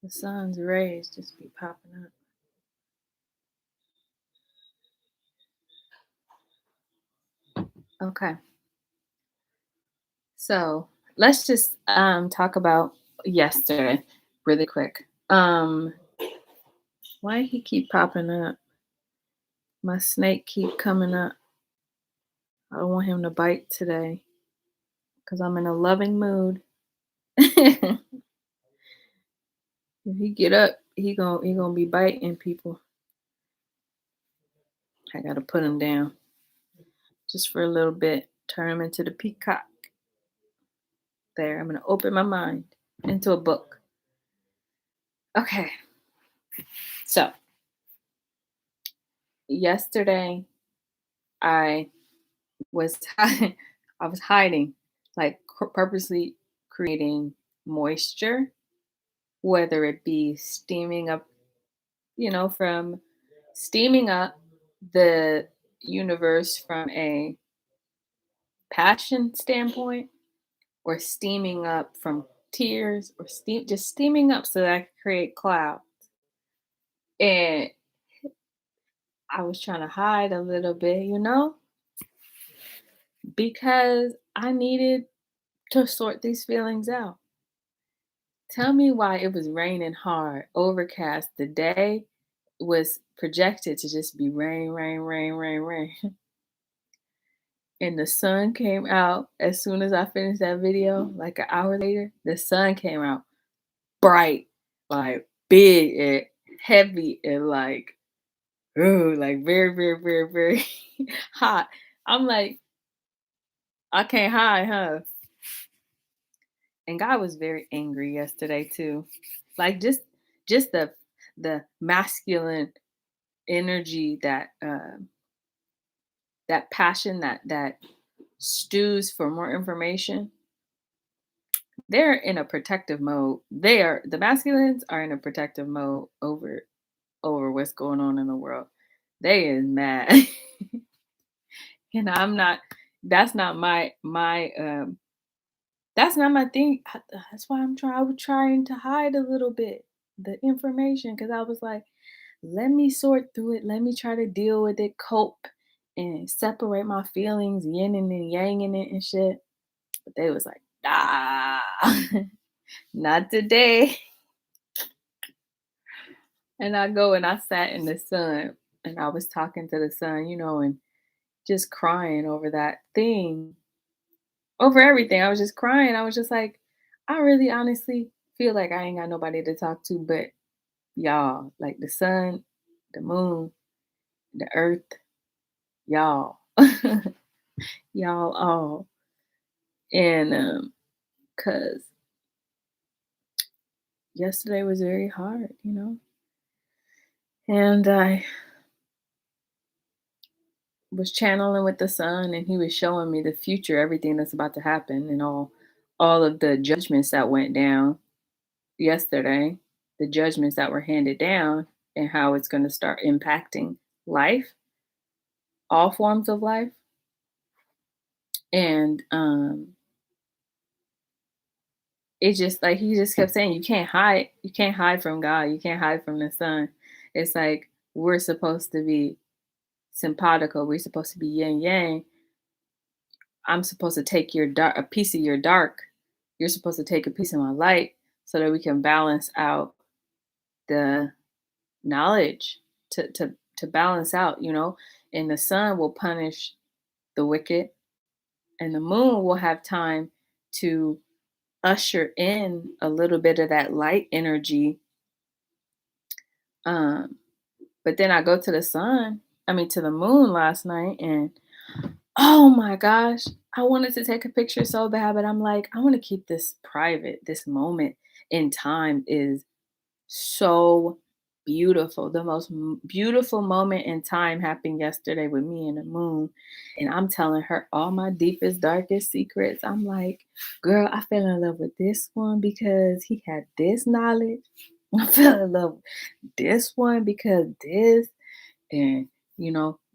The sun's rays just be popping up. Okay. So let's just talk about yesterday really quick. Why he keep popping up? My snake keep coming up. I don't want him to bite today because I'm in a loving mood. If he get up, he gonna be biting people. I gotta put him down just for a little bit. Turn him into the peacock. There, I'm gonna open my mind into a book. Okay, so yesterday I was I was hiding, like purposely creating moisture, whether it be steaming up, from steaming up the universe from a passion standpoint, or steaming up from tears, or just steaming up so that I could create cloud. And I was trying to hide a little bit, because I needed to sort these feelings out. Tell me why it was raining hard, overcast. The day was projected to just be rain, rain, rain, rain, rain. And the sun came out as soon as I finished that video, like an hour later. The sun came out bright, like big and heavy, and like, ooh, like very, very, very, very hot. I'm like, I can't hide, huh? And God was very angry yesterday too. Like just the masculine energy, that passion, that stews for more information. They're in a protective mode. The masculines are in a protective mode over what's going on in the world. They is mad. And I'm not, that's not that's not my thing. That's why I was trying to hide a little bit the information, because I was like, let me sort through it. Let me try to deal with it, cope, and separate my feelings, yin and yang in it and shit. But they was like, nah, not today. And I go and I sat in the sun and I was talking to the sun, and just crying over that thing, over everything. I was just crying. I was just like, I really honestly feel like I ain't got nobody to talk to but y'all, like the sun, the moon, the earth, y'all, y'all all. And cuz yesterday was very hard. And I was channeling with the sun, and he was showing me the future, everything that's about to happen, and all of the judgments that went down yesterday, the judgments that were handed down, and how it's going to start impacting life, all forms of life. And it just, like, he just kept saying, you can't hide from God, you can't hide from the sun. It's like we're supposed to be simpatico, we're supposed to be yin yang. I'm supposed to take a piece of your dark. You're supposed to take a piece of my light, so that we can balance out the knowledge, to balance out. And the sun will punish the wicked, and the moon will have time to usher in a little bit of that light energy. Um, but then I go to the sun, I mean to the moon last night, and oh my gosh, I wanted to take a picture so bad, but I'm like, I want to keep this private. This moment in time is so beautiful. The most beautiful moment in time happened yesterday with me and the moon. And I'm telling her all my deepest, darkest secrets. I'm like, girl, I fell in love with this one because he had this knowledge. I fell in love with this one because this. And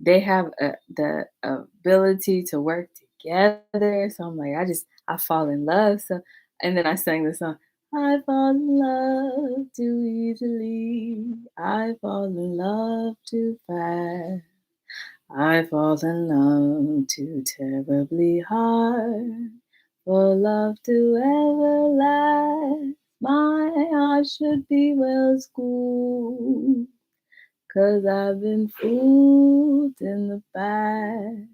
they have the ability to work together. So I'm like, I fall in love. So, and then I sang the song, I fall in love too easily. I fall in love too fast. I fall in love too terribly hard for love to ever last. My heart should be well schooled, 'cause I've been fooled in the past.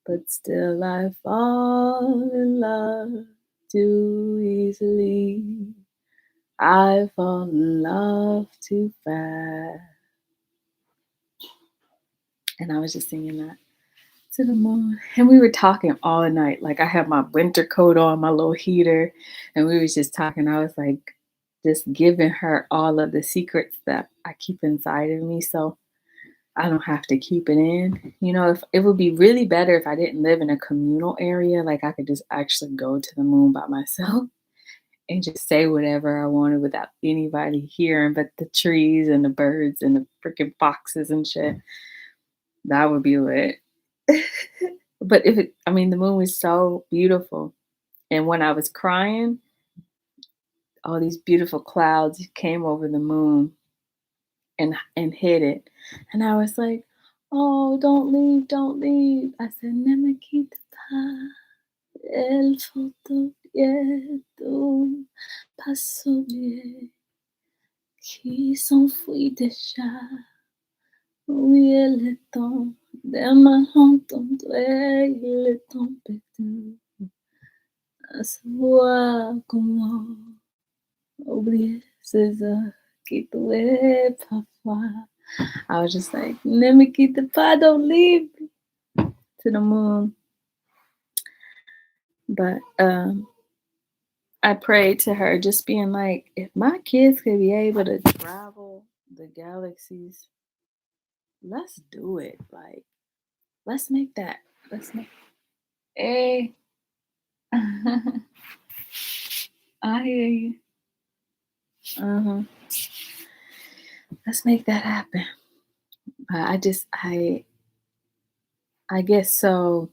But still I fall in love too easily. I fall in love too fast. And I was just singing that to the moon. And we were talking all night. Like I had my winter coat on, my little heater, and we was just talking. I was like just giving her all of the secrets that I keep inside of me. So I don't have to keep it in. If it would be really better if I didn't live in a communal area, like I could just actually go to the moon by myself and just say whatever I wanted without anybody hearing but the trees and the birds and the freaking foxes and shit. That would be lit. But the moon was so beautiful. And when I was crying, all these beautiful clouds came over the moon and hit it. And I was like, "Oh, don't leave, don't leave." I said, "Ne me quitte pas, il faut bientôt pas s'oublier qui s'enfuit déjà. Oublier le temps des malentendus, il est temps perdu à savoir comment oublier ces heures qui pouvaient parfois." I was just like, "Let me keep the pie, don't leave," to the moon. But I prayed to her, just being like, if my kids could be able to travel the galaxies, let's do it. Like, let's make that. Let's make. Hey, I hear you. Uh-huh. Let's make that happen. I get so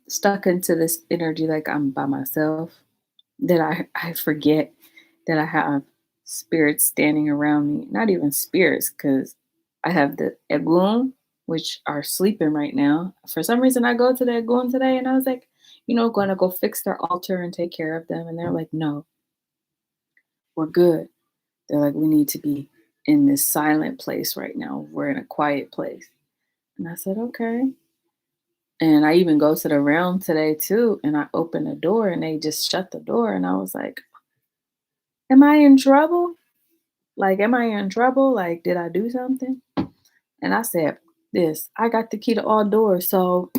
stuck into this energy, like I'm by myself, that I forget that I have spirits standing around me. Not even spirits, because I have the Egun, which are sleeping right now. For some reason, I go to the Egun today, and I was like, going to go fix their altar and take care of them. And they're like, "No, we're good." They're like, "We need to be in this silent place right now. We're in a quiet place." And I said, "Okay." And I even go to the realm today too, and I open the door, and they just shut the door, and I was like, "Am I in trouble? Like, am I in trouble? Like, did I do something?" And I said, "This, I got the key to all doors." So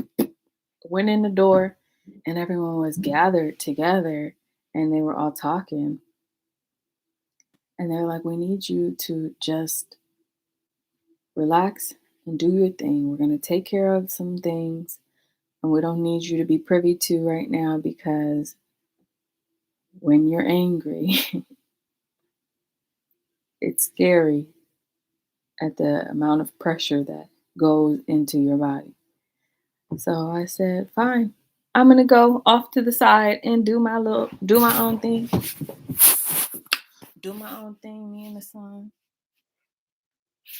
went in the door, and everyone was gathered together, and they were all talking. And they're like, "We need you to just relax and do your thing. We're going to take care of some things, and we don't need you to be privy to right now, because when you're angry, it's scary at the amount of pressure that goes into your body." So I said, "Fine. I'm gonna go off to the side and do my own thing. Do my own thing, me and the sun.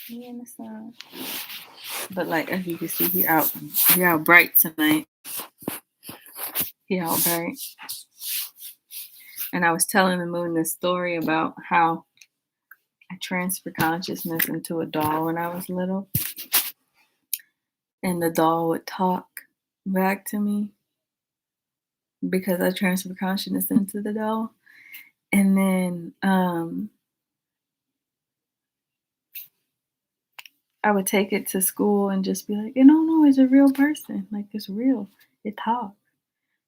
Me and the sun." But like as you can see, he out bright tonight. He out bright. And I was telling the moon this story about how I transferred consciousness into a doll when I was little. And the doll would talk back to me because I transferred consciousness into the doll. And then I would take it to school and just be like, no, it's a real person. Like, it's real. It talks.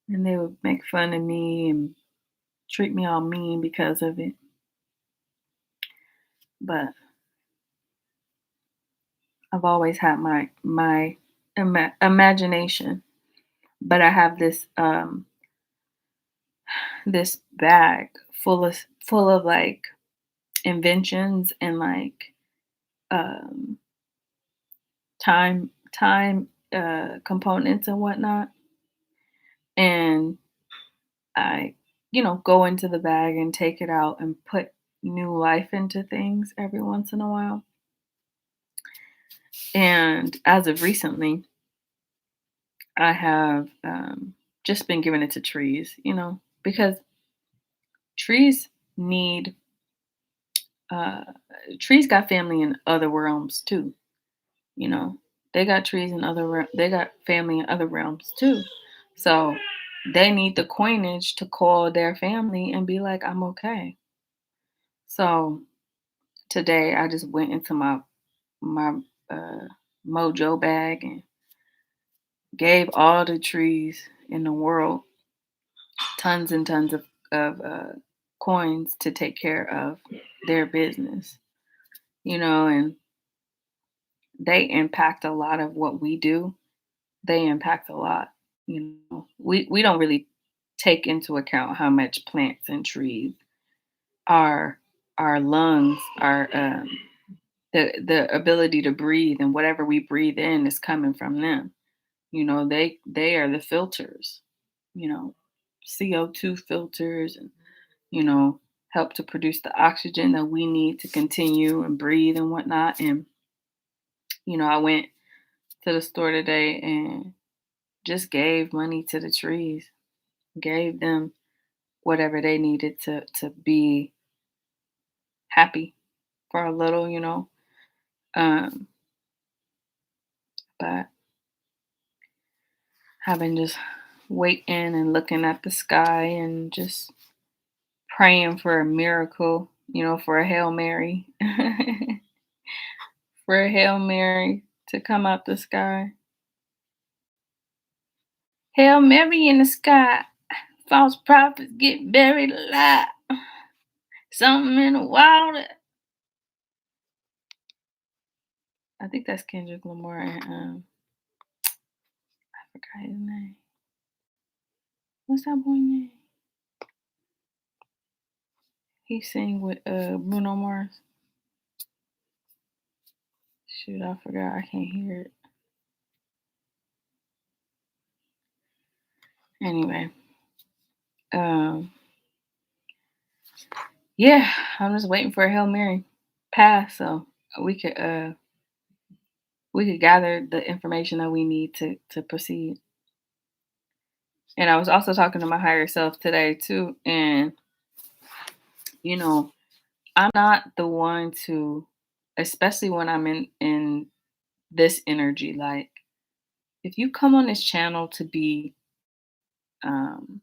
And they would make fun of me and treat me all mean because of it. But I've always had my imagination. But I have this bag full of like inventions and like um, time components and whatnot. And I, go into the bag and take it out and put new life into things every once in a while. And as of recently, I have just been giving it to trees, because trees need, uh, trees got family in other realms too, you know. They got trees in they got family in other realms too. So they need the coinage to call their family and be like, I'm okay. So today I just went into my uh, mojo bag and gave all the trees in the world tons and tons of coins to take care of their business, and they impact a lot of what we do. They impact a lot. We don't really take into account how much plants and trees, our our lungs, our the ability to breathe, and whatever we breathe in is coming from them. They are the filters, you know, CO2 filters, and you know, help to produce the oxygen that we need to continue and breathe and whatnot. And I went to the store today and just gave money to the trees, gave them whatever they needed to be happy for a little, Um, but I've been just waiting and looking at the sky and just praying for a miracle, for a Hail Mary, for a Hail Mary to come out the sky. Hail Mary in the sky, false prophets get buried alive. Something in the water. I think that's Kendrick Lamar and I forgot his name. What's that boy name? He sing with Bruno Mars. Shoot, I forgot. I can't hear it. Anyway, um, yeah, I'm just waiting for a Hail Mary pass so we could uh we could gather the information that we need to proceed. And I was also talking to my higher self today too, and you know, I'm not the one to, especially when I'm in this energy. Like, if you come on this channel to be um,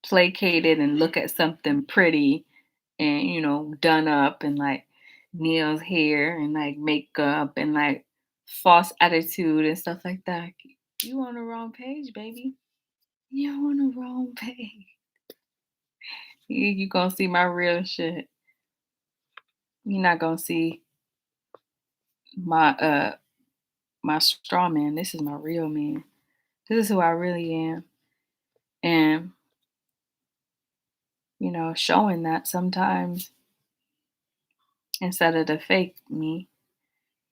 placated and look at something pretty and done up and like nails, hair, and like makeup and like false attitude and stuff like that, you on the wrong page, baby. You on the wrong page. You gonna see my real shit. You're not gonna see my my straw man. This is my real man. This is who I really am. And, showing that sometimes instead of the fake me,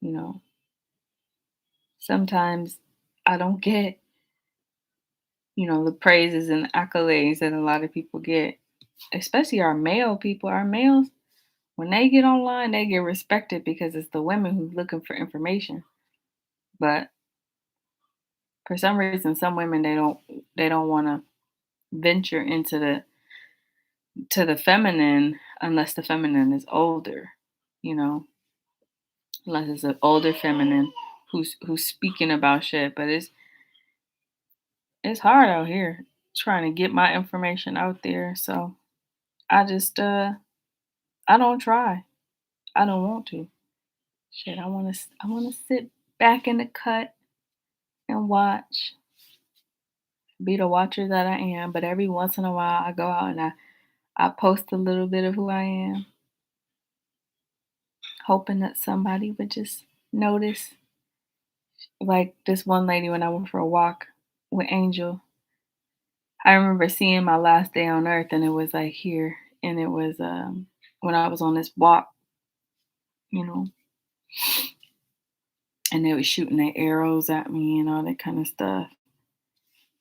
you know, sometimes I don't get, the praises and accolades that a lot of people get, especially our male people. Our males, when they get online, they get respected because it's the women who's looking for information. But for some reason, some women they don't want to venture into the feminine unless the feminine is older, you know, unless it's an older feminine who's speaking about shit. But it's hard out here trying to get my information out there. So I just I don't try. I don't want to. Shit, I wanna sit back in the cut and watch. Be the watcher that I am. But every once in a while I go out and I post a little bit of who I am, hoping that somebody would just notice. Like this one lady when I went for a walk with Angel, I remember seeing my last day on earth and it was like here. And it was when I was on this walk, you know, and they were shooting their arrows at me and all that kind of stuff.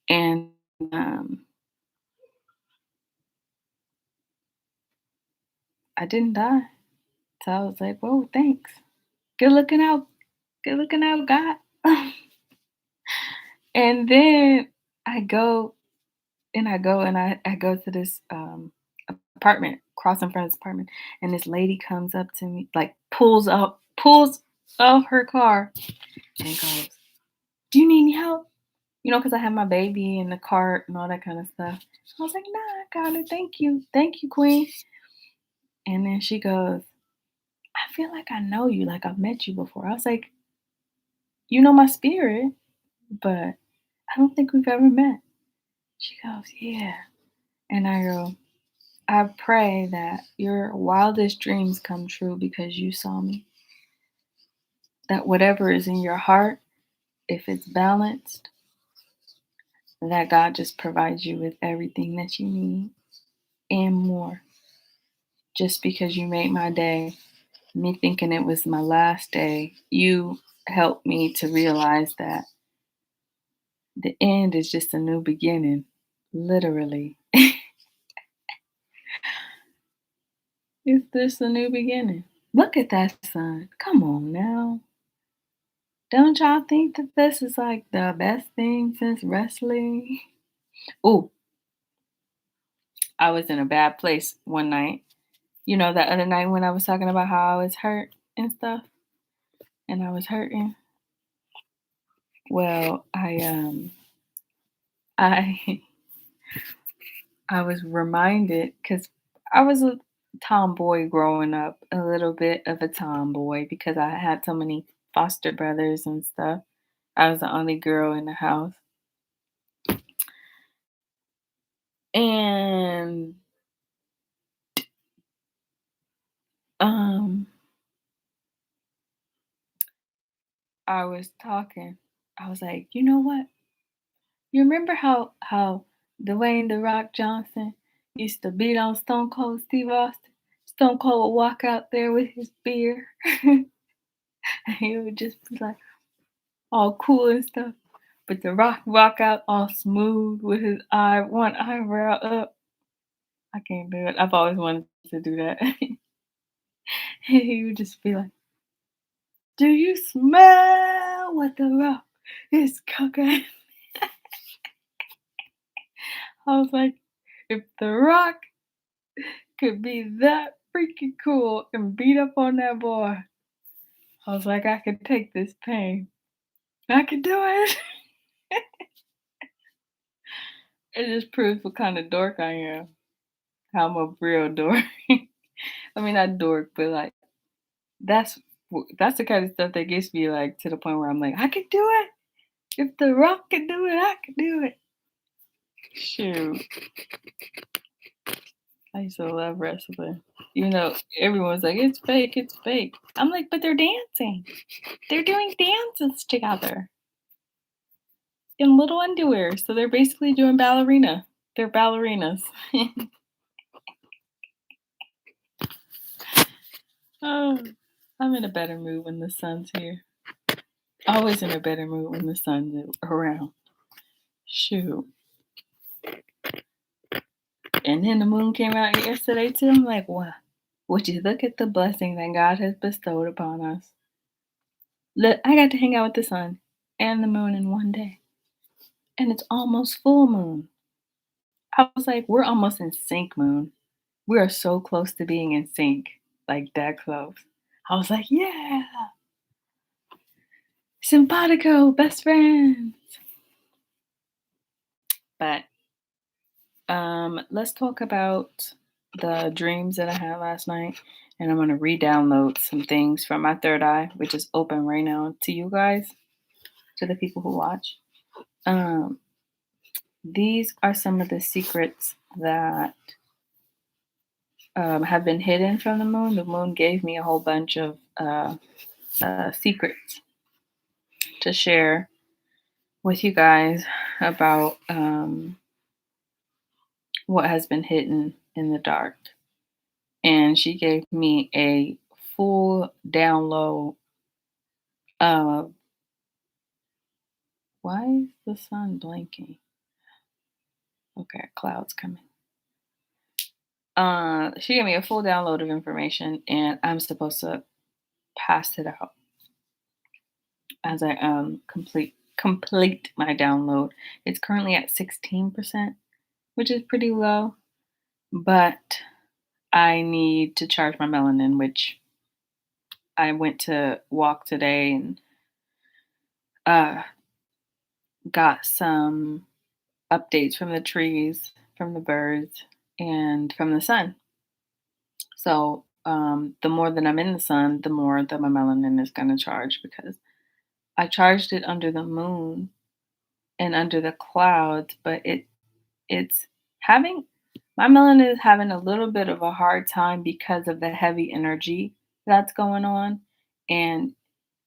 And um I didn't die. So I was like, "Whoa, thanks. Good looking out. Good looking out, God." And then I go I go to this apartment, cross in front of this apartment, and this lady comes up to me, like pulls off her car and goes, "Do you need any help?" Because I have my baby in the cart and all that kind of stuff. I was like, "Nah, I got it. Thank you, Queen." And then she goes, "I feel like I know you, like I've met you before." I was like, "You know my spirit, but I don't think we've ever met." She goes, "Yeah." And I go, "I pray that your wildest dreams come true because you saw me. That whatever is in your heart, if it's balanced, that God just provides you with everything that you need and more. Just because you made my day, me thinking it was my last day, you helped me to realize that the end is just a new beginning, literally." It's just a new beginning. Look at that sun. Come on now. Don't y'all think that this is like the best thing since wrestling? Oh, I was in a bad place one night. That other night when I was talking about how I was hurt and stuff, and I was hurting. Well, I I was reminded because I was a tomboy growing up, a little bit of a tomboy because I had so many foster brothers and stuff. I was the only girl in the house. And um I was talking. I was like, "You know what? You remember how Dwayne the Rock Johnson used to beat on Stone Cold Steve Austin? Stone Cold would walk out there with his beer, and he would just be like all cool and stuff. But the Rock walk out all smooth with his one eyebrow up. I can't do it. I've always wanted to do that." He would just be like, "Do you smell what the Rock is cooking?" I was like, if The Rock could be that freaking cool and beat up on that boy, I was like, I could take this pain. I could do it. It just proves what kind of dork I am. How I'm a real dork. I mean, not dork, but like that's that's the kind of stuff that gets me like to the point where I'm like, I could do it. If The Rock can do it, I can do it. Shoot, I used to love wrestling. Everyone's like, it's fake, it's fake. I'm like, but they're dancing. They're doing dances together in little underwear. So they're basically doing ballerina. They're ballerinas. Oh, I'm in a better mood when the sun's here. Always in a better mood when the sun's around. Shoot. And then the moon came out yesterday too. I'm like, wow. Would you look at the blessing that God has bestowed upon us? Look, I got to hang out with the sun and the moon in one day. And it's almost full moon. I was like, we're almost in sync, moon. We are so close to being in sync, like that close. I was like, yeah, simpatico, best friends. But let's talk about the dreams that I had last night. And I'm going to re-download some things from my third eye, which is open right now to you guys, to the people who watch. Um, these are some of the secrets that have been hidden from the moon. The moon gave me a whole bunch of secrets to share with you guys about what has been hidden in the dark. And she gave me a full download of why is the sun blinking? Okay, clouds coming. She gave me a full download of information, and I'm supposed to pass it out as I complete my download. It's currently at 16%, which is pretty low, but I need to charge my melanin, which I went to walk today and uh, got some updates from the trees, from the birds, and from the sun. So the more that I'm in the sun, the more that my melanin is going to charge because I charged it under the moon and under the clouds, but it's having my melanin is having a little bit of a hard time because of the heavy energy that's going on, and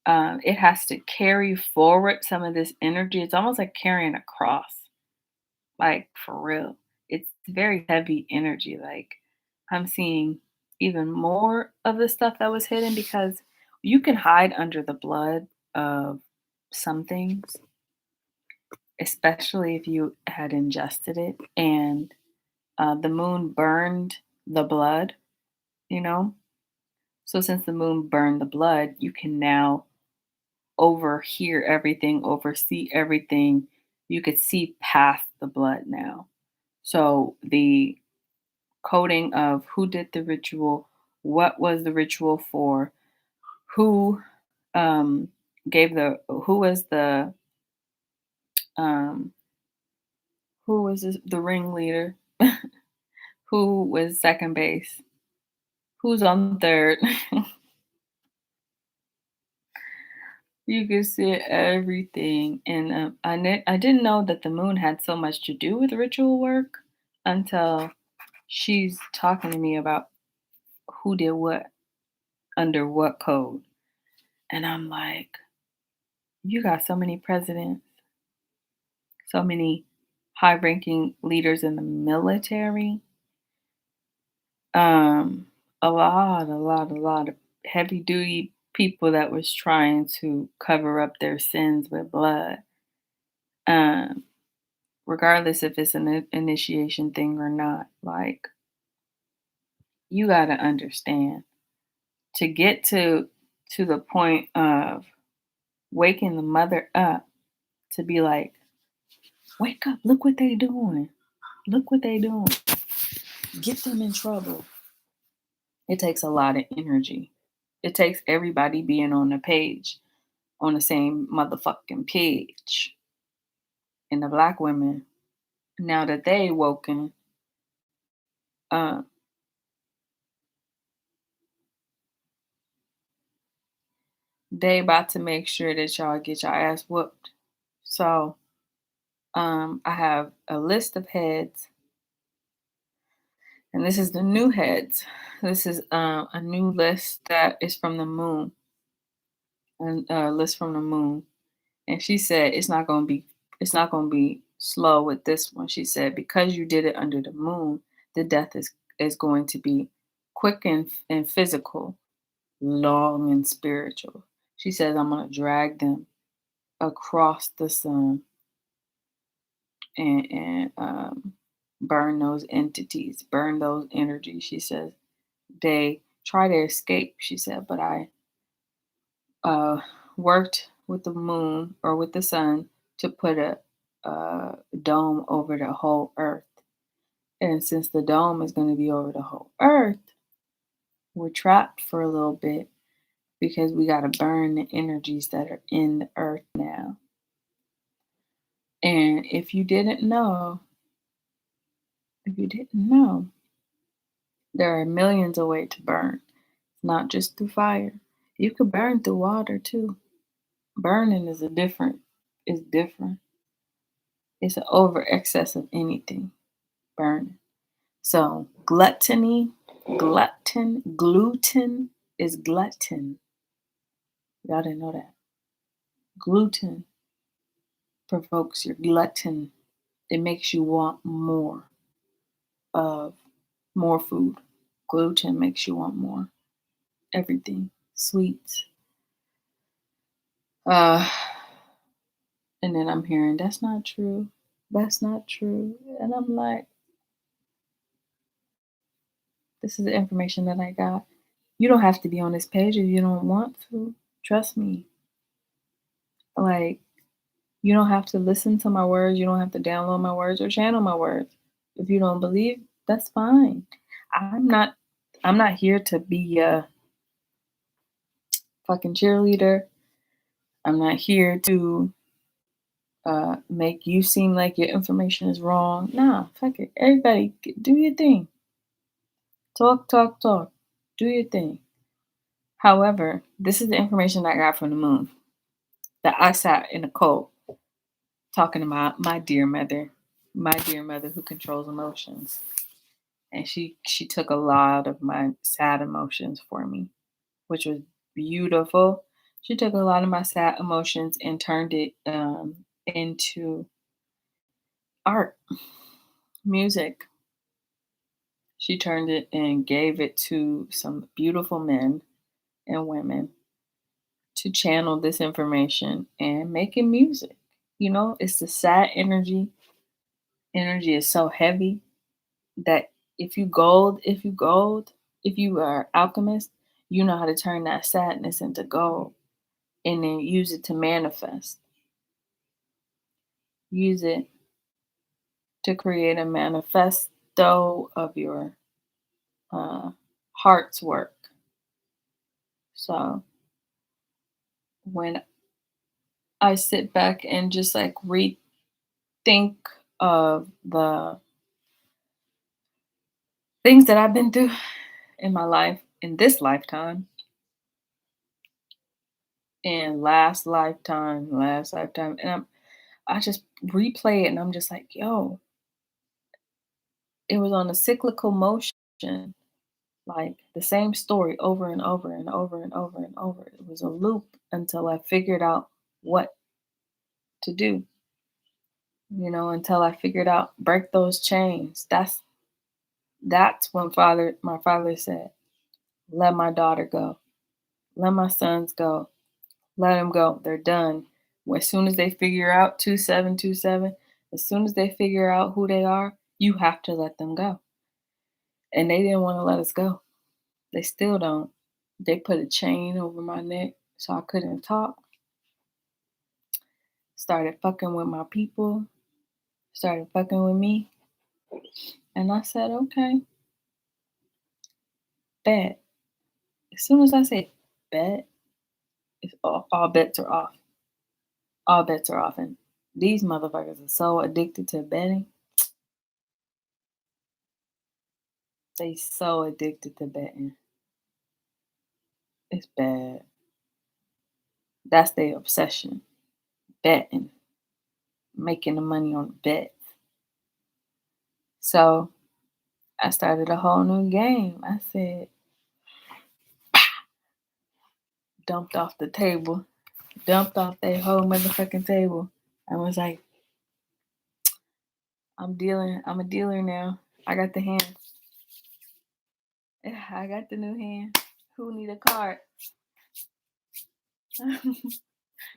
it has to carry forward some of this energy. It's almost like carrying a cross, like for real. It's very heavy energy. Like I'm seeing even more of the stuff that was hidden because you can hide under the blood of some things, especially if you had ingested it and the moon burned the blood, you know? So since the moon burned the blood, you can now overhear everything, oversee everything. You could see past the blood now. So the coding of who did the ritual, what was the ritual for, who um who was um the ringleader, who was second base, who's on third. You can see everything, and I didn't know that the moon had so much to do with ritual work until she's talking to me about who did what under what code, and I'm like, you got so many presidents, so many high-ranking leaders in the military, um, a lot of heavy-duty people that was trying to cover up their sins with blood. Um, Regardless if it's an initiation thing or not. Like, you got to understand to get to the point of waking the mother up to be like, wake up, look what they doing. Look what they doing. Get them in trouble. It takes a lot of energy. It takes everybody being on the page, on the same motherfucking page. And the black women, now that they woken, uh, they about to make sure that y'all get your ass whooped. So I have a list of heads, and this is the new heads. This is a new list that is from the moon, a list from the moon. And she said it's not gonna be slow with this one. She said because you did it under the moon, the death is going to be quick and physical, long and spiritual. She says I'm gonna drag them across the sun and burn those entities, burn those energies. She says they try to escape. She said, but I uh, worked with the moon or with the sun to put a dome over the whole earth. And since the dome is going to be over the whole earth, we're trapped for a little bit because we got to burn the energies that are in the earth now. And if you didn't know, there are millions of ways to burn, not just through fire. You could burn through water too. Burning is different. It's an over excess of anything. Burning. So gluten is glutton. Y'all didn't know that. Gluten provokes your glutton. It makes you want of more food. Gluten makes you want more. Everything. Sweets. Uh and then I'm hearing that's not true. That's not true. And I'm like, This is the information that I got. You don't have to be on this page if you don't want to. Trust me. Like, you don't have to listen to my words. You don't have to download my words or channel my words. If you don't believe, that's fine. I'm not I'm not here to be a fucking cheerleader. I'm not here to make you seem like your information is wrong. Nah, fuck it. Everybody, do your thing. Talk, talk, talk. Do your thing. However, this is the information I got from the moon that I sat in the cold talking about my dear mother who controls emotions. And she took a lot of my sad emotions for me, which was beautiful. She took a lot of my sad emotions and turned it into art, music. She turned it and gave it to some beautiful men and women to channel this information and make it music. You know, it's the sad energy. Energy is so heavy that if you are alchemist, you know how to turn that sadness into gold and then use it to manifest. Use it to create a manifesto of your uh, heart's work. So when I sit back and just like rethink of the things that I've been through in my life, in this lifetime, and last lifetime, and I just replay it, and I'm just like, yo, it was on a cyclical motion, like the same story over and over and over and over and over. It was a loop until I figured out what to do, until I figured out break those chains. That's when my father said, let my daughter go, let my sons go, let them go. They're done. As soon as they figure out 2727, as soon as they figure out who they are, you have to let them go. And they didn't want to let us go. They still don't. They put a chain over my neck so I couldn't talk. Started fucking with my people. Started fucking with me. And I said, okay, bet. As soon as I said bet, it's all bets are off. All bets are off. And these motherfuckers are so addicted to betting. They so addicted to betting. It's bad. That's their obsession. Betting. Making the money on bets. So I started a whole new game. I said, dumped off the table. Dumped off that whole motherfucking table. I was like, I'm dealing. I'm a dealer now. I got the hand. I got the new hand. Who need a card?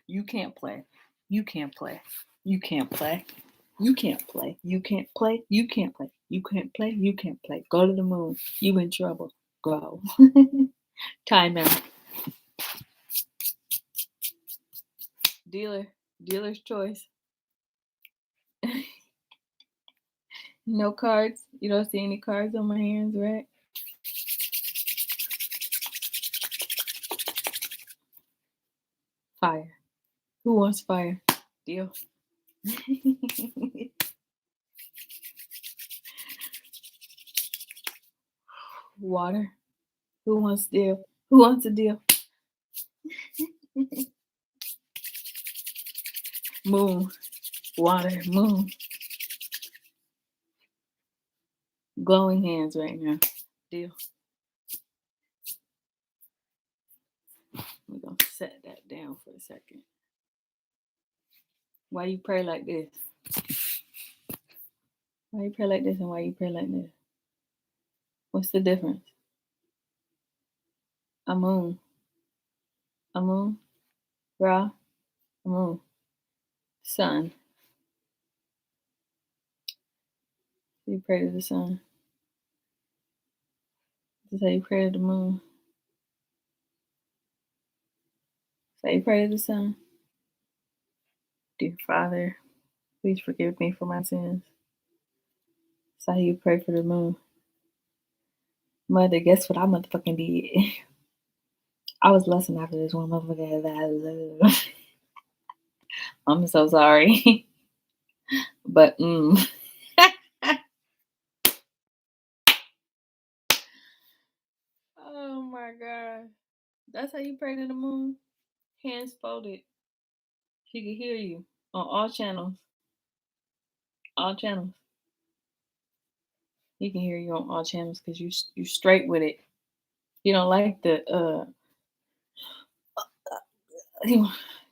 You can't play. You can't play. You can't play. You can't play. You can't play. You can't play. You can't play. You can't play. Go to the moon. You in trouble. Go. Time out. Dealer. Dealer's choice. No cards. You don't see any cards on my hands, right? Fire. Who wants fire? Deal. Water. Who wants deal? Who wants a deal? Moon. Water. Moon. Glowing hands right now. Deal. We're gonna set that down for a second. Why you pray like this? Why you pray like this and why you pray like this? What's the difference? Amun. Amun. Ra. Amun. Sun. You pray to the sun. Just say you pray to the moon. Say you pray to the sun. Dear Father, please forgive me for my sins. Say you pray for the moon. Mother, guess what I motherfucking did? I was lusting after this one motherfucker that I love. I'm so sorry. But oh my god. That's how you pray to the moon? Hands folded. She can hear you on all channels. All channels. He can hear you on all channels because you straight with it. You don't like the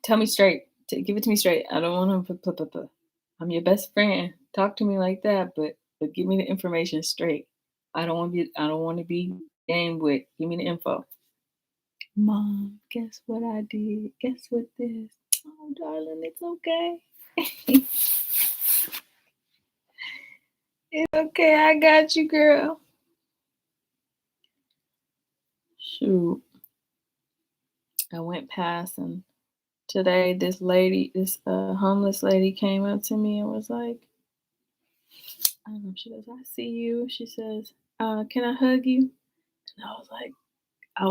tell me straight. Give it to me straight. I don't want to. I'm your best friend. Talk to me like that, but give me the information straight. I don't want to be game with. Give me the info. Mom, guess what I did? Guess what this? Oh, darling, it's okay. It's okay. I got you, girl. Shoot. I went past and today this homeless lady came up to me and was like, I don't know, she goes, I see you. She says, can I hug you? And I was like, I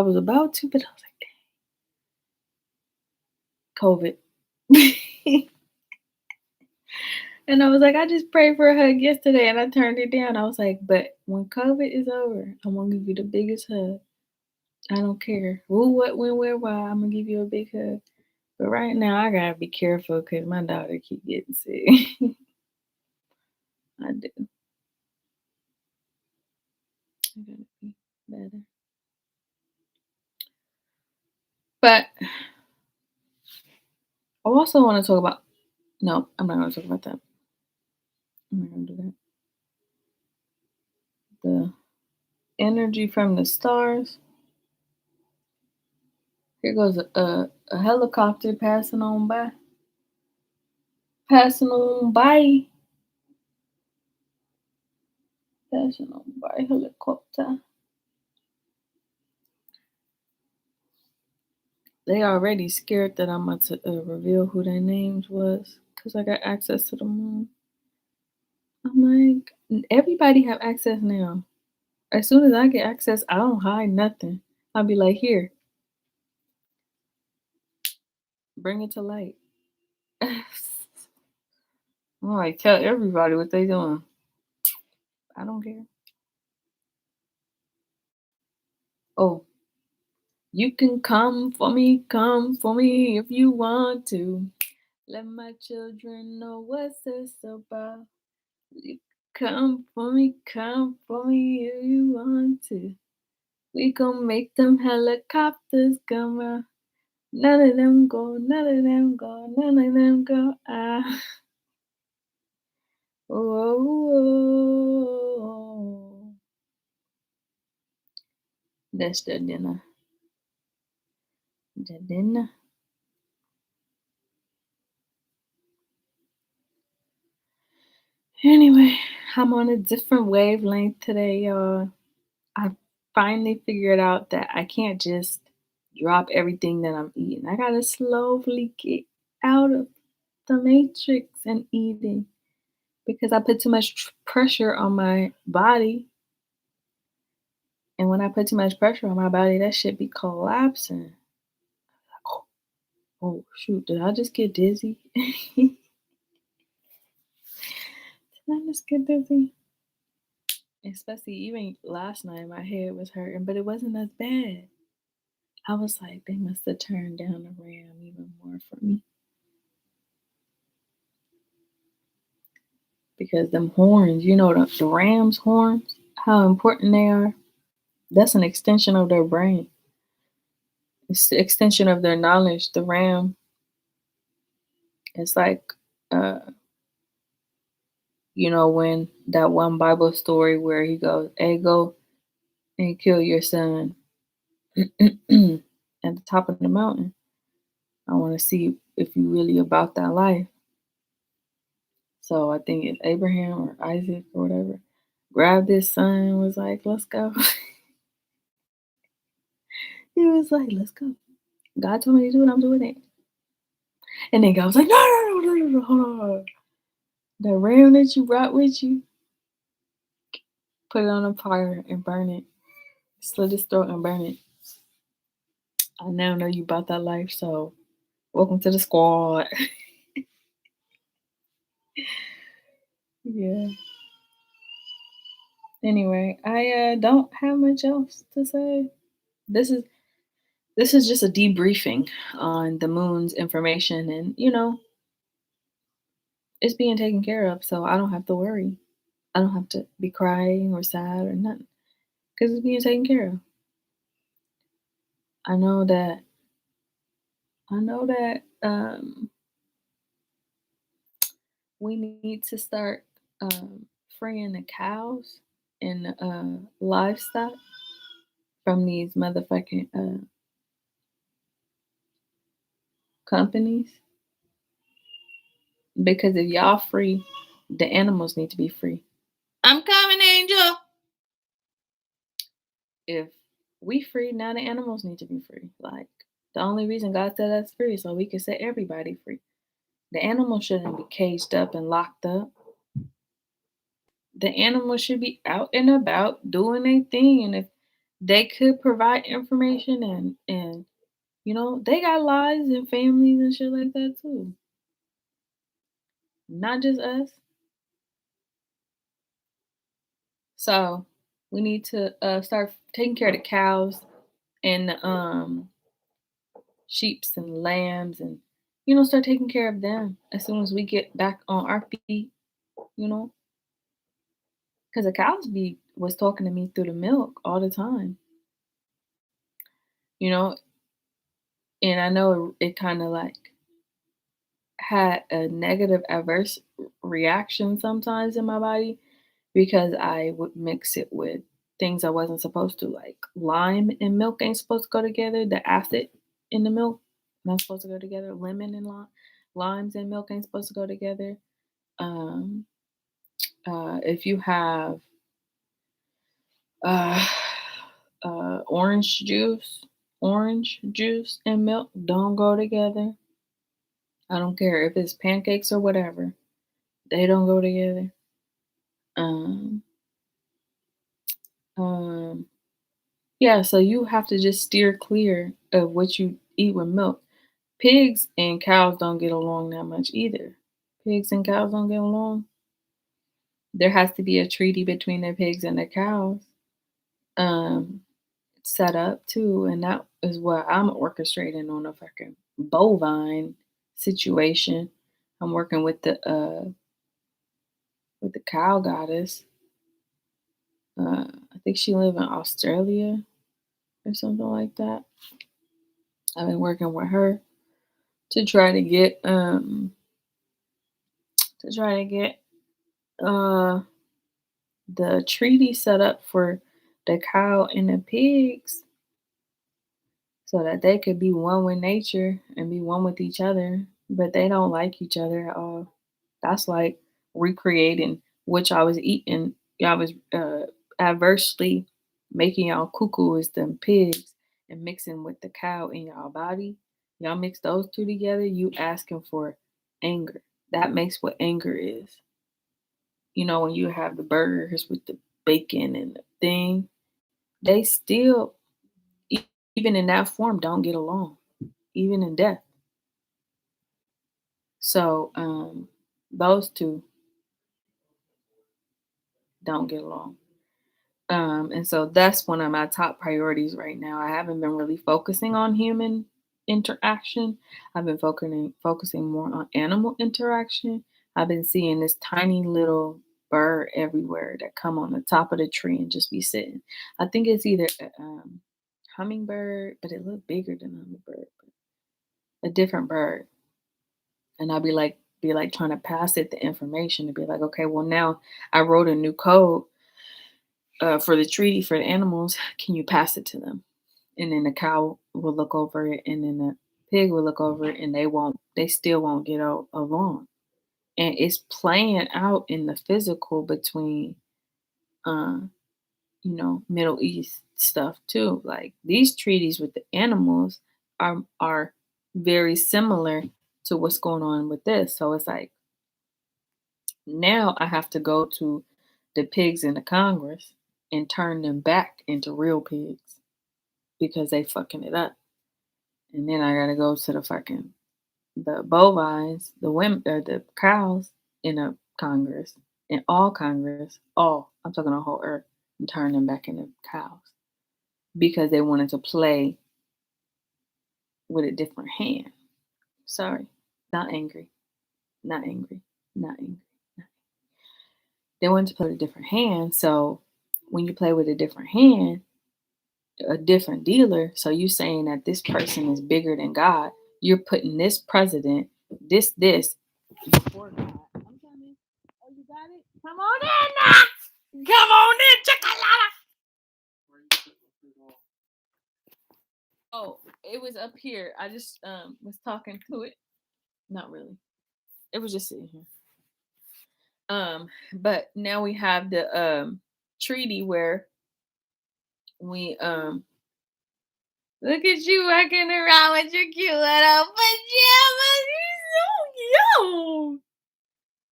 was about to, but I was like, COVID. And I was like, I just prayed for a hug yesterday and I turned it down. I was like, but when COVID is over, I'm gonna give you the biggest hug. I don't care who, what, when, where, why. I'm gonna give you a big hug. But right now, I gotta be careful because my daughter keep getting sick. I do. I gotta be better. But I also want to talk about. No, I'm not gonna talk about that. I'm not gonna do that. The energy from the stars. Here goes a helicopter passing on by. Passing on by. Passing on by helicopter. They already scared that I'm about to reveal who their names was because I got access to the moon. I'm like, everybody have access now. As soon as I get access, I don't hide nothing. I'll be like, here, bring it to light. I'm like, tell everybody what they doing. I don't care. Oh, you can come for me if you want to. Let my children know what's this about. You come for me if you want to. We gon' make them helicopters come out. None of them go, none of them go, none of them go. Ah, oh. That's the dinner. The dinner. Anyway, I'm on a different wavelength today, y'all. I finally figured out that I can't just drop everything that I'm eating. I gotta slowly get out of the matrix and eating because I put too much pressure on my body. And when I put too much pressure on my body, that shit be collapsing. Oh, oh shoot, did I just get dizzy? Did I just get dizzy? Especially even last night, my head was hurting, but it wasn't as bad. I was like, they must have turned down the RAM even more for me. Because them horns, the ram's horns, how important they are. That's an extension of their brain. It's the extension of their knowledge. The ram, it's like, uh, when that one Bible story where he goes, hey, go and kill your son at the top of the mountain. I want to see if you really about that life. So I think it's Abraham or Isaac or whatever grabbed his son and was like, "Let's go." He was like, "Let's go. God told me to do it, I'm doing it." And then God was like, "No, no, no, no, no, no, hold on. The ram that you brought with you, put it on a fire and burn it. Slit his throat and burn it. I now know you about that life, so welcome to the squad." Yeah. Anyway, I don't have much else to say. This is this is just a debriefing on the moon's information, and it's being taken care of, so I don't have to worry. I don't have to be crying or sad or nothing because it's being taken care of. I know that we need to start freeing the cows and livestock from these motherfucking companies, because if y'all free, the animals need to be free. I'm coming, Angel. If we free, now the animals need to be free. Like, the only reason God set us free is so we can set everybody free. The animals shouldn't be caged up and locked up. The animals should be out and about doing their thing. And if they could provide information and they got lives and families and shit like that too. Not just us. So we need to start taking care of the cows and the sheeps and lambs, and start taking care of them as soon as we get back on our feet. You know, because the cows be was talking to me through the milk all the time. You know, and I know it kind of like had a negative adverse reaction sometimes in my body because I would mix it with things I wasn't supposed to, like lime and milk ain't supposed to go together. The acid in the milk not supposed to go together. Lemon and limes and milk ain't supposed to go together. Um, if you have uh, orange juice and milk don't go together. I don't care if it's pancakes or whatever; they don't go together. Um, um, yeah, so you have to just steer clear of what you eat with milk. Pigs and cows don't get along that much either. Pigs and cows don't get along. There has to be a treaty between the pigs and the cows um, set up too, and that is what I'm orchestrating on a fucking bovine situation. I'm working with the cow goddess. I think she live in Australia or something like that. I've been working with her to try to get to try to get uh the treaty set up for the cow and the pigs so that they could be one with nature and be one with each other, but they don't like each other at all. That's like recreating what y'all was eating. Y'all was adversely making y'all cuckoo as them pigs and mixing with the cow in y'all body. Y'all mix those two together, you asking for anger. That makes what anger is. When you have the burgers with the bacon and the thing, they still, e- even in that form, don't get along, even in death. So, those two don't get along. And so that's one of my top priorities right now. I haven't been really focusing on human interaction. I've been focusing more on animal interaction. I've been seeing this tiny little bird everywhere that come on the top of the tree and just be sitting. I think it's either a hummingbird, but it looked bigger than a hummingbird, a different bird. And I'll be like trying to pass it the information to be like, okay, well now I wrote a new code for the treaty for the animals. Can you pass it to them? And then the cow will look over it, and then the pig will look over it, and they still won't get along. And it's playing out in the physical between uh, Middle East stuff too. Like these treaties with the animals are very similar to what's going on with this. So it's like now I have to go to the pigs in the Congress and turn them back into real pigs because they fucking it up. And then I gotta go to the bovines, the women, the cows in a Congress, in all Congress, all I'm talking the whole earth, and turn them back into cows because they wanted to play with a different hand. Sorry, not angry, not angry, not angry. They wanted to play with a different hand. So when you play with a different hand, a different dealer, so you saying that this person is bigger than God, you're putting this president, this before God. I'm coming. Oh, you got it? Come on in now. Come on in, chocolate. Oh, it was up here. I just was talking to it. Not really. It was just sitting here. But now we have the treaty where we look at you walking around with your cute little pajamas. You're so cute.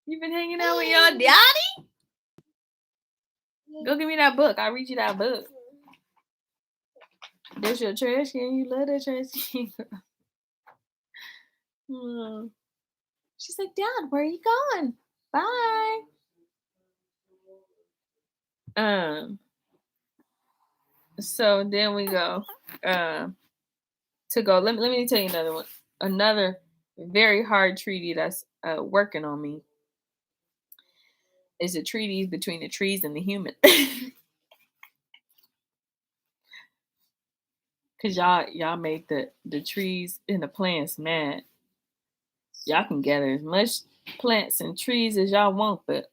You been hanging out with your daddy? Go give me that book. I'll read you that book. There's your trash can. You love that trash can. She's like, Dad, where are you going? Bye. So then we go to go. Let me tell you another one. Another very hard treaty that's working on me is the treaties between the trees and the human. Cause y'all made the trees and the plants mad. Y'all can gather as much plants and trees as y'all want, but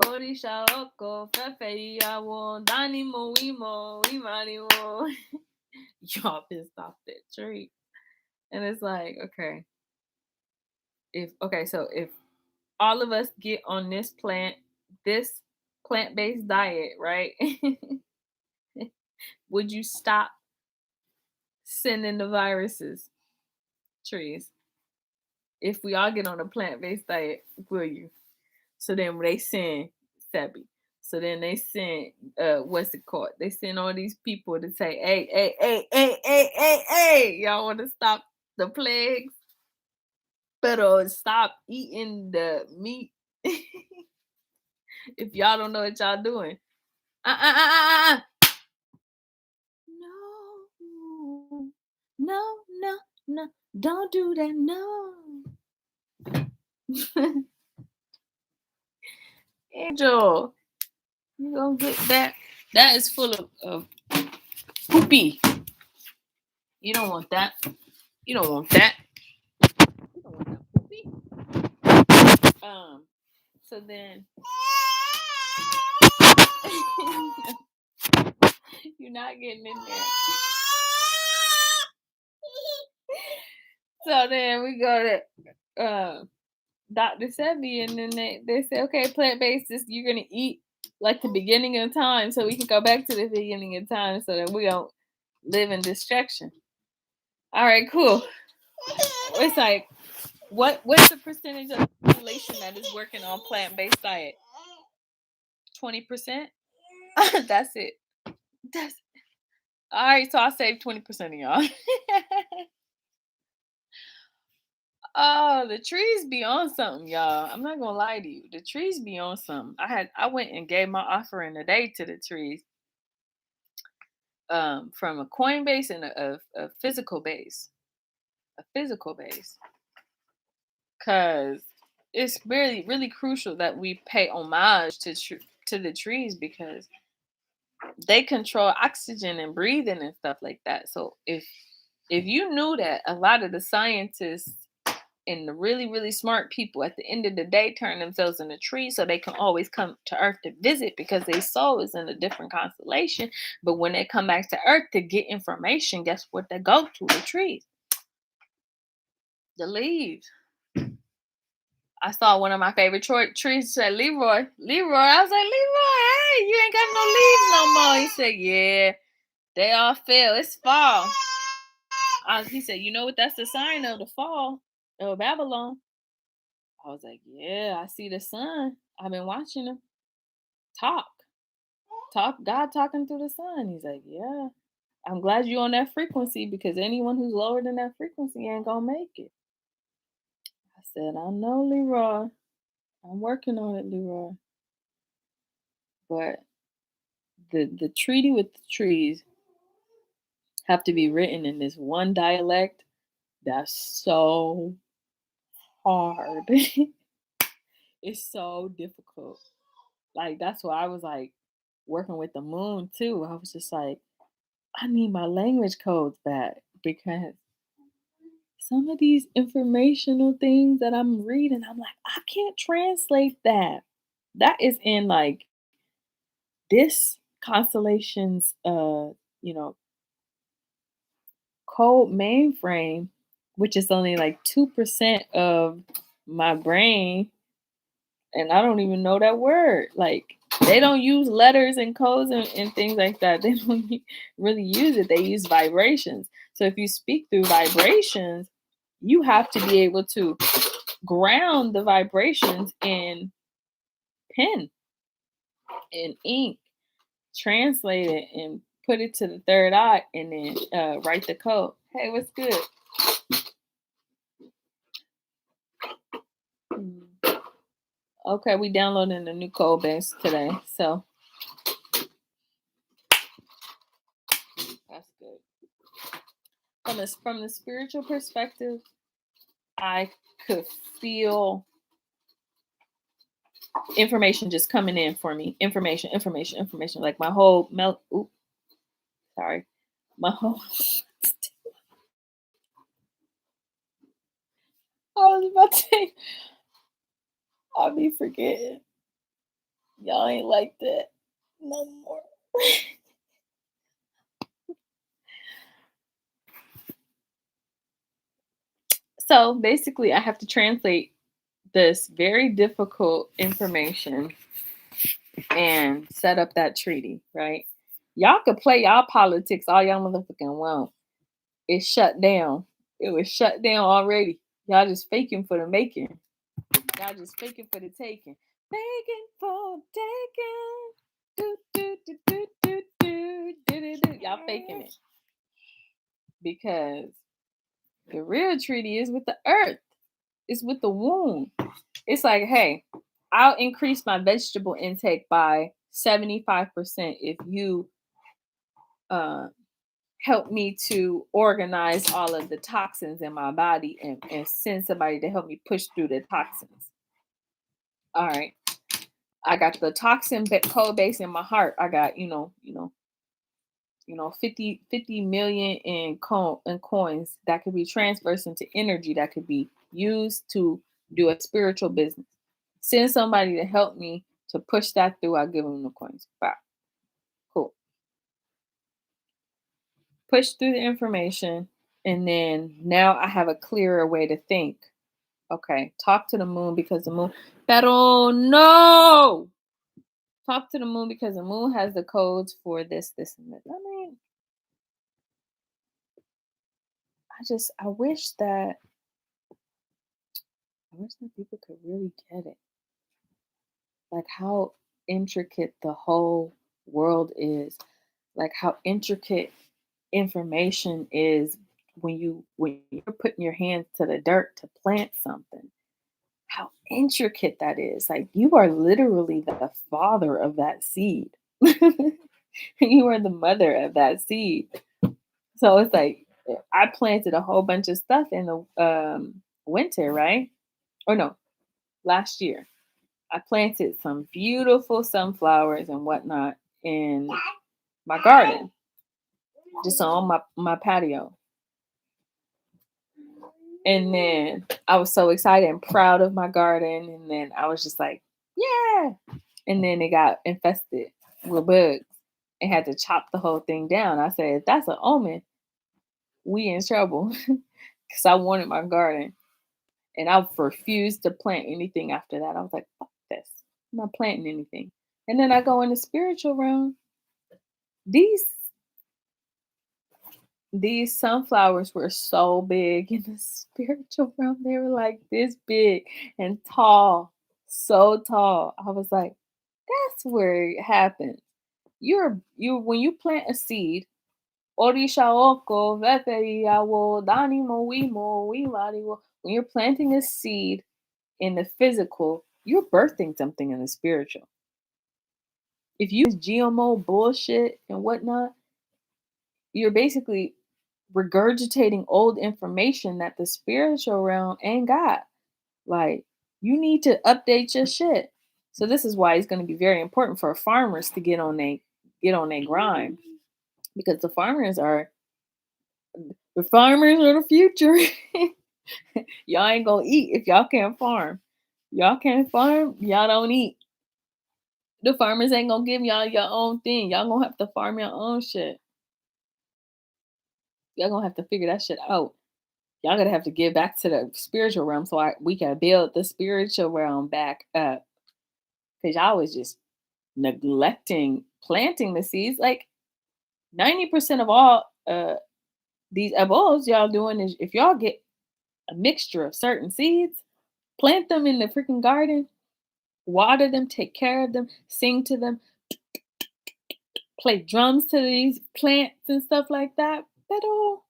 Orisha oko fefe yawo danimo imo imanimo. Y'all pissed off that tree. And it's like, so if all of us get on this plant-based diet, right? Would you stop sending the viruses, trees? If we all get on a plant-based diet, will you? So then they send Sebi. So then they send what's it called? They send all these people to say, hey, y'all want to stop the plagues? But stop eating the meat. If y'all don't know what y'all doing. No, don't do that, no. Angel, you gonna get that. That is full of poopy. You don't want that. You don't want that. You don't want that poopy. So then you're not getting in there. So then we go to Dr. Sebi, and then they say, okay, plant-based, you're gonna eat like the beginning of time, so we can go back to the beginning of time, so that we don't live in distraction. All right, cool. It's like, what's the percentage of the population that is working on plant-based diet? 20%. That's it. That's all right. So I saved 20% of y'all. Oh, the trees be on something, y'all. I'm not gonna lie to you. The trees be on something. I went and gave my offering today to the trees. From a coin base and a physical base. A physical base. Cause it's really, really crucial that we pay homage to the trees, because they control oxygen and breathing and stuff like that. So if you knew that a lot of the scientists and the really, really smart people at the end of the day turn themselves into trees, so they can always come to Earth to visit, because their soul is in a different constellation. But when they come back to Earth to get information, guess what they go to? The trees. The leaves. I saw one of my favorite trees said Leroy. Leroy. I was like, Leroy, hey, you ain't got no leaves no more. He said, yeah, they all fell. It's fall. He said, you know what? That's the sign of the fall of Babylon. I was like, yeah, I see the sun. I've been watching him talk. God talking through the sun. He's like, yeah. I'm glad you're on that frequency because anyone who's lower than that frequency ain't gonna make it. I said, I know, Leroy. I'm working on it, Leroy. But the treaty with the trees have to be written in this one dialect that's so hard. It's so difficult. Like that's why I was like working with the moon too. I was just like, I need my language codes back because some of these informational things that I'm reading, I'm like, I can't translate that. That is in like this constellation's you know, code mainframe, which is only like 2% of my brain, and I don't even know that word. Like they don't use letters and codes and things like that. They don't really use it. They use vibrations. So if you speak through vibrations, you have to be able to ground the vibrations in pen and ink, translate it and put it to the third eye, and then write the code. Hey, what's good? Okay, we downloading the new code base today, so that's good. From the spiritual perspective, I could feel information just coming in for me. Information. Like my whole sorry, my whole. I was about to say, I'll be forgetting. Y'all ain't like that no more. So basically, I have to translate this very difficult information and set up that treaty, right? Y'all could play y'all politics all y'all motherfucking want. It's shut down. It was shut down already. Y'all just faking for the making. Y'all just faking for the taking. Faking for taking. Do, do, do, do, do, do, do, do, do. Y'all faking it. Because the real treaty is with the earth. It's with the womb. It's like, hey, I'll increase my vegetable intake by 75% if you help me to organize all of the toxins in my body and send somebody to help me push through the toxins. All right. I got the toxin code base in my heart. I got, 50 million in coins that could be transferred into energy that could be used to do a spiritual business. Send somebody to help me to push that through. I'll give them the coins. Wow. Cool. Push through the information. And then now I have a clearer way to think. Okay. Talk to the moon because the moon. Pero no. Talk to the moon because the moon has the codes for this, and this. I mean, I wish that people could really get it. Like how intricate the whole world is. Like how intricate information is when you're putting your hands to the dirt to plant something. How intricate that is. Like you are literally the father of that seed. You are the mother of that seed. So it's like I planted a whole bunch of stuff in the winter, right? Or no, last year. I planted some beautiful sunflowers and whatnot in my garden, just on my patio. And then I was so excited and proud of my garden. And then I was just like, yeah. And then it got infested with bugs and had to chop the whole thing down. I said, that's an omen. We in trouble because I wanted my garden. And I refused to plant anything after that. I was like, fuck this. I'm not planting anything. And then I go in the spiritual realm. These these sunflowers were so big in the spiritual realm. They were like this big and tall, so tall. I was like, that's where it happens. You when you plant a seed, Orisha oko, veteriawo, danimo, wimo, wimariwo. When you're planting a seed in the physical, you're birthing something in the spiritual. If you GMO bullshit and whatnot, you're basically regurgitating old information that the spiritual realm ain't got. Like, you need to update your shit. So this is why it's going to be very important for farmers to get on a grind, because the farmers are the future. Y'all ain't gonna eat if y'all can't farm. Y'all can't farm, y'all don't eat. The farmers ain't gonna give y'all your own thing. Y'all gonna have to farm your own shit. Y'all gonna have to figure that shit out. Y'all gonna have to give back to the spiritual realm so we can build the spiritual realm back up. Cause y'all was just neglecting planting the seeds. Like 90% of all these ebos y'all doing is, if y'all get a mixture of certain seeds, plant them in the freaking garden, water them, take care of them, sing to them, play drums to these plants and stuff like that. Pero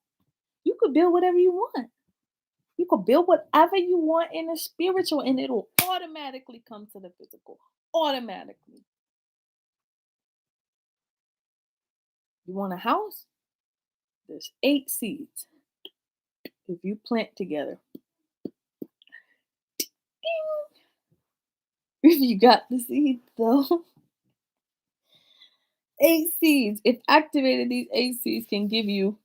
you could build whatever you want. You could build whatever you want in the spiritual, and it'll automatically come to the physical. Automatically. You want a house? There's 8 seeds. If you plant together, if you got the seeds though, 8 seeds. If activated, these 8 seeds can give you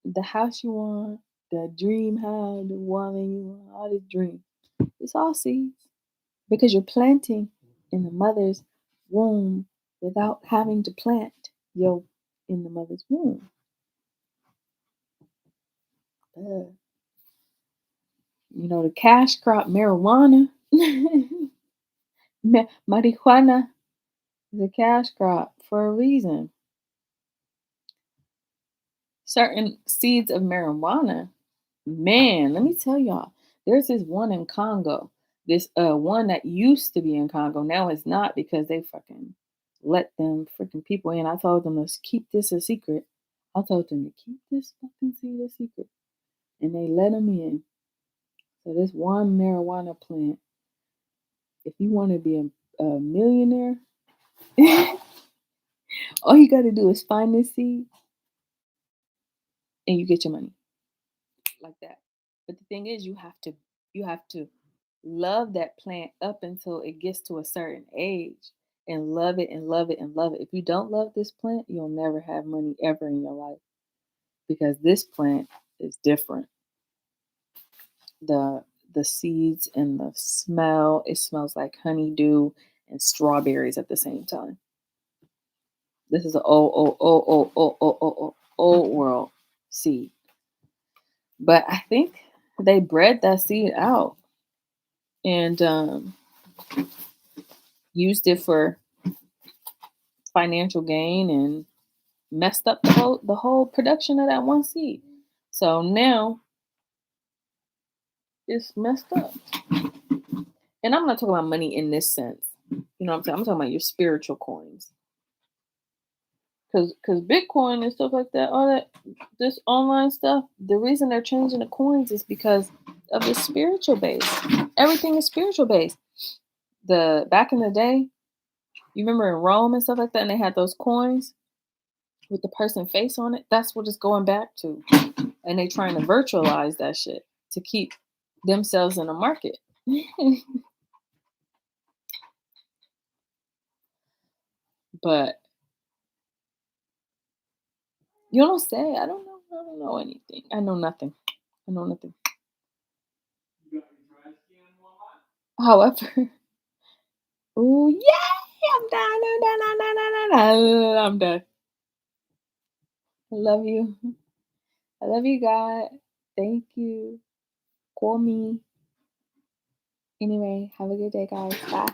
the house you want, the dream house, the woman you want, all the dreams. It's all seeds because you're planting in the mother's womb without having to plant your in the mother's womb. The cash crop marijuana, marijuana is a cash crop for a reason. Certain seeds of marijuana, man, let me tell y'all, there's this one in Congo. This one that used to be in Congo, now it's not because they fucking let them freaking people in. I told them to keep this a secret. I told them to keep this fucking seed a secret, and they let them in. So this one marijuana plant, if you want to be a millionaire, all you got to do is find this seed, and you get your money like that. But the thing is, you have to love that plant up until it gets to a certain age, and love it and love it and love it. If you don't love this plant, you'll never have money ever in your life, because this plant is different. The seeds and the smell, it smells like honeydew and strawberries at the same time. This is an old world seed. But I think they bred that seed out and used it for financial gain and messed up the whole production of that one seed. So now it's messed up. And I'm not talking about money in this sense. You know what I'm saying? I'm talking about your spiritual coins. Cause Bitcoin and stuff like that, all that, this online stuff, the reason they're changing the coins is because of the spiritual base. Everything is spiritual based. The back in the day, you remember in Rome and stuff like that, and they had those coins with the person face on it. That's what it's going back to. And they trying to virtualize that shit to keep themselves in the market. But you don't say. I don't know. I don't know anything. I know nothing. I know nothing. However, oh yay! I'm done. I'm done. I'm done. I'm done. I'm done. I love you. I love you, God. Thank you. call me. Anyway, have a good day, guys. Bye.